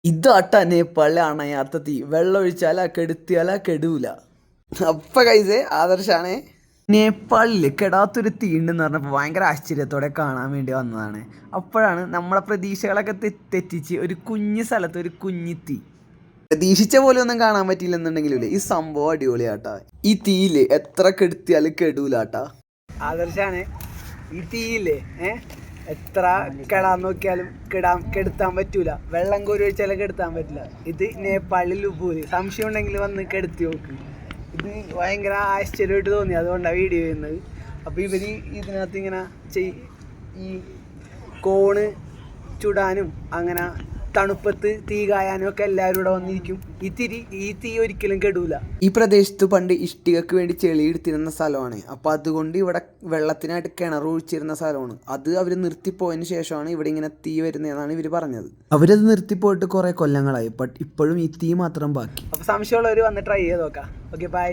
ഇതാട്ടാ നേപ്പാളിലെ അണയാത്ത തീ. വെള്ളം ഒഴിച്ചാലാ കെടുത്തിയാലാ കെടൂല. അപ്പൊ കൈസേ ആദർശാണേ. നേപ്പാളിൽ കെടാത്തൊരു തീ ഉണ്ടെന്ന് പറഞ്ഞപ്പോൾ ഭയങ്കര ആശ്ചര്യത്തോടെ കാണാൻ വേണ്ടി വന്നതാണ്. അപ്പോഴാണ് നമ്മളെ പ്രതീക്ഷകളൊക്കെ തെറ്റിച്ച് ഒരു കുഞ്ഞു സ്ഥലത്ത് ഒരു കുഞ്ഞി തീ. പ്രതീക്ഷിച്ച പോലെ ഒന്നും കാണാൻ പറ്റിയില്ലെന്നുണ്ടെങ്കിലേ ഈ സംഭവം അടിപൊളിയാട്ടാ. ഈ തീയില് എത്ര കെടുത്തിയാലും കെടൂലാട്ടാ. ആദർശാണ് ഈ തീയില്ലേ എത്ര കെടാൻ നോക്കിയാലും കെടുത്താൻ പറ്റൂല. വെള്ളം കോരി ഒഴിച്ചാലും കെടുത്താൻ പറ്റില്ല. ഇത് നേപ്പാളിൽ ലുബൂര്. സംശയം ഉണ്ടെങ്കിൽ വന്ന് കെടുത്തി നോക്ക്. ഇത് ഭയങ്കര ആശ്ചര്യമായിട്ട് തോന്നി, അതുകൊണ്ടാണ് വീഡിയോ ചെയ്യുന്നത്. അപ്പോൾ ഇവർ ഇതിനകത്ത് ഇങ്ങനെ ഈ കോണ് ചുടാനും അങ്ങനെ തണുപ്പത്ത് തീ കായാനും ഒക്കെ എല്ലാവരും ഇവിടെ വന്നിരിക്കും. ഈ തീ ഒരിക്കലും കെടൂല. ഈ പ്രദേശത്ത് പണ്ട് ഇഷ്ടികക്ക് വേണ്ടി ചെളി എടുത്തിരുന്ന സ്ഥലമാണ്. അപ്പോൾ അതുകൊണ്ട് ഇവിടെ വെള്ളത്തിനായിട്ട് കിണർ ഒഴിച്ചിരുന്ന സ്ഥലമാണ്. അത് അവർ നിർത്തിപ്പോയതിന് ശേഷമാണ് ഇവിടെ ഇങ്ങനെ തീ വരുന്നതെന്നാണ് ഇവർ പറഞ്ഞത്. അവരത് നിർത്തിപ്പോയിട്ട് കുറേ കൊല്ലങ്ങളായി. ബട്ട് ഇപ്പോഴും ഈ തീ മാത്രം ബാക്കി. അപ്പോൾ സംശയമുള്ളവർ വന്ന് ട്രൈ ചെയ്ത് നോക്കാം. Okay, by.